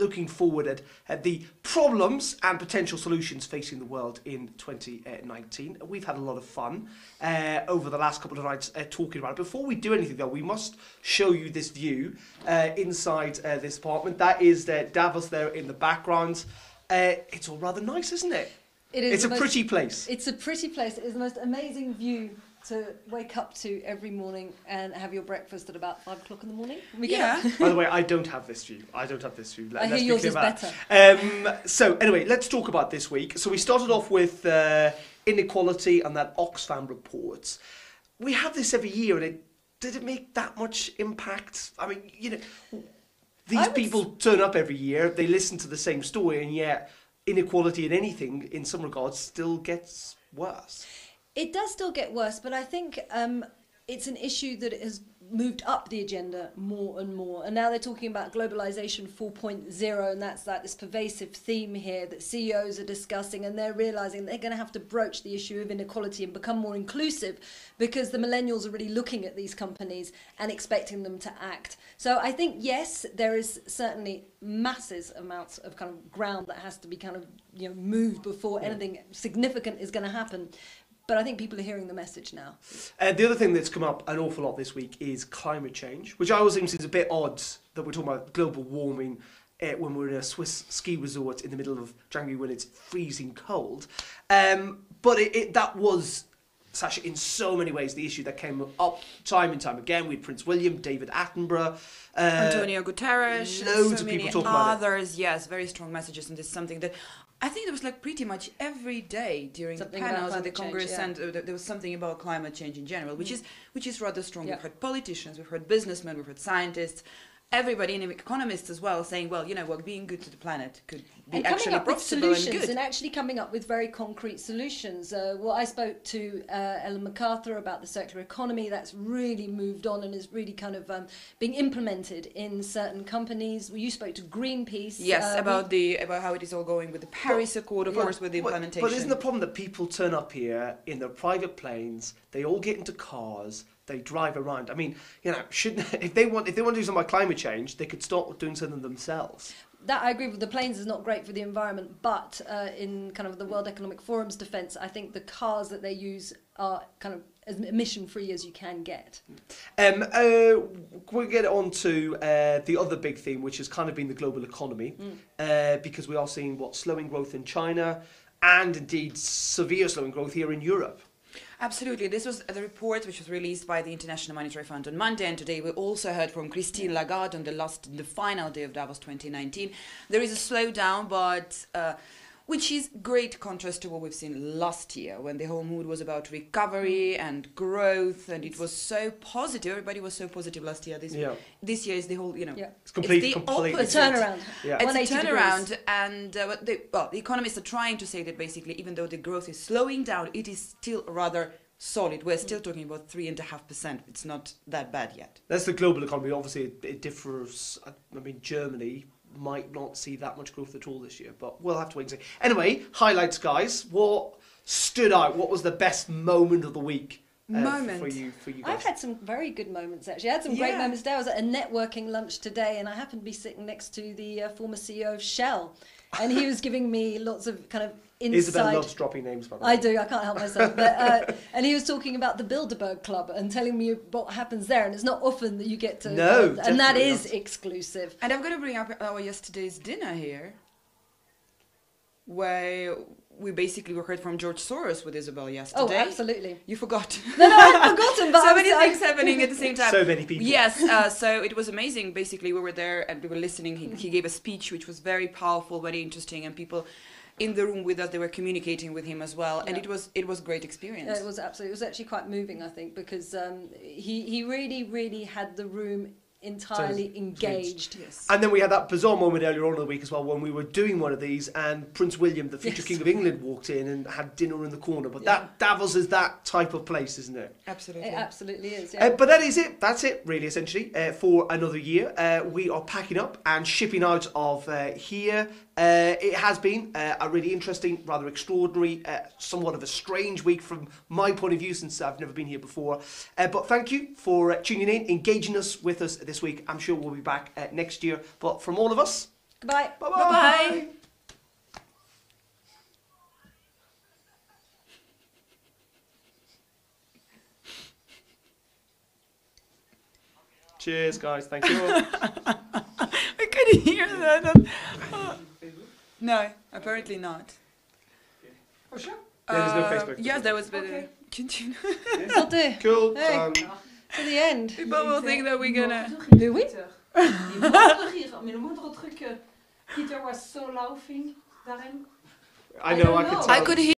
looking forward at the problems and potential solutions facing the world in 2019. We've had a lot of fun over the last couple of nights talking about it. Before we do anything, though, we must show you this view inside this apartment. That is Davos there in the background. It's all rather nice, isn't it? It is. It's a pretty place. It's a pretty place. It is the most amazing view to wake up to every morning and have your breakfast at about 5 o'clock in the morning. By the way, I don't have this view. I hear yours is better. So anyway, let's talk about this week. So we started off with Inequality and that Oxfam report. We have this every year, and did it make that much impact? I mean, these people turn up every year, they listen to the same story, and yet inequality in anything, in some regards, still gets worse. It does still get worse, but I think it's an issue that has moved up the agenda more and more. And now they're talking about globalization 4.0, and that's like this pervasive theme here that CEOs are discussing, and they're realizing they're going to have to broach the issue of inequality and become more inclusive, because the millennials are really looking at these companies and expecting them to act. So I think, yes, there is certainly massive amounts of kind of ground that has to be kind of moved before anything significant is going to happen. But I think people are hearing the message now. The other thing that's come up an awful lot this week is climate change, which I always think is a bit odd that we're talking about global warming when we're in a Swiss ski resort in the middle of January when it's freezing cold. But that was, Sasha, in so many ways, the issue that came up time and time again with Prince William, David Attenborough, Antonio Guterres, loads so of people many talking about others. Yes, very strong messages, and this is something that I think there was like pretty much every day during the panels at the Congress, and there was something about climate change in general, which is rather strong. We've heard politicians, we've heard businessmen, we've heard scientists, everybody, and economists as well, saying, well, being good to the planet could be actually profitable and good. And actually coming up with very concrete solutions. I spoke to Ellen MacArthur about the circular economy. That's really moved on and is really kind of being implemented in certain companies. You spoke to Greenpeace. Yes, about how it is all going with the Paris Accord, of course, with the implementation. But isn't the problem that people turn up here in their private planes, they all get into cars, they drive around? I mean, if they want to do something about climate change, they could start doing something themselves. That I agree with. The planes is not great for the environment, but in kind of the World Economic Forum's defence, I think the cars that they use are kind of as emission-free as you can get. We'll get on to the other big theme, which has kind of been the global economy, because we are seeing slowing growth in China, and indeed severe slowing growth here in Europe. Absolutely. This was the report which was released by the International Monetary Fund on Monday, and today we also heard from Christine Lagarde on the final day of Davos 2019. There is a slowdown, but which is great contrast to what we've seen last year, when the whole mood was about recovery and growth, and it was so positive. Everybody was so positive last year. This year is the whole, it's completely turnaround. Yeah. It's a turnaround, and the economists are trying to say that basically, even though the growth is slowing down, it is still rather solid. We're still talking about 3.5%. It's not that bad yet. That's the global economy. Obviously, it differs. I mean, Germany might not see that much growth at all this year, but we'll have to wait and see. Anyway, highlights, guys. What stood out? What was the best moment of the week for you guys? I've had some very good moments, actually. I had some great moments today. I was at a networking lunch today, and I happened to be sitting next to the former CEO of Shell, and he was giving me lots of kind of insight. Isabel loves dropping names, by the way. I do, I can't help myself. But, and he was talking about the Bilderberg Club and telling me what happens there, and it's not often that you get to... No, and that is exclusive. And I'm going to bring up our yesterday's dinner here, where we basically heard from George Soros with Isabel yesterday. Oh, absolutely. You forgot. No, I've forgotten. But so many things happening at the same time. So many people. Yes, so it was amazing. Basically, we were there and we were listening. He gave a speech which was very powerful, very interesting, and people in the room with us, they were communicating with him as well, and it was a great experience. It was absolutely. It was actually quite moving, I think, because he really had the room entirely engaged. Yes. And then we had that bizarre moment earlier on in the week as well when we were doing one of these and Prince William, the future King of England, walked in and had dinner in the corner. But that Davos is that type of place, isn't it? Absolutely. It absolutely is, yeah. But that is it. That's it, really, essentially, for another year. We are packing up and shipping out of here. It has been a really interesting, rather extraordinary, somewhat of a strange week from my point of view, since I've never been here before. But thank you for tuning in, engaging us with us this week. I'm sure we'll be back next year. But from all of us, Goodbye. Bye-bye. Cheers, guys. Thank you. I couldn't hear that. No, apparently not. Oh, sure. Yeah, there's no Facebook. Yes, that was better. Okay. Continue. Santé. Cool. Hey. To the end. People will think that we're gonna. Do we? Min moeder truc. Peter was so laughing daarin. I know. I don't could know. tell. I could hear.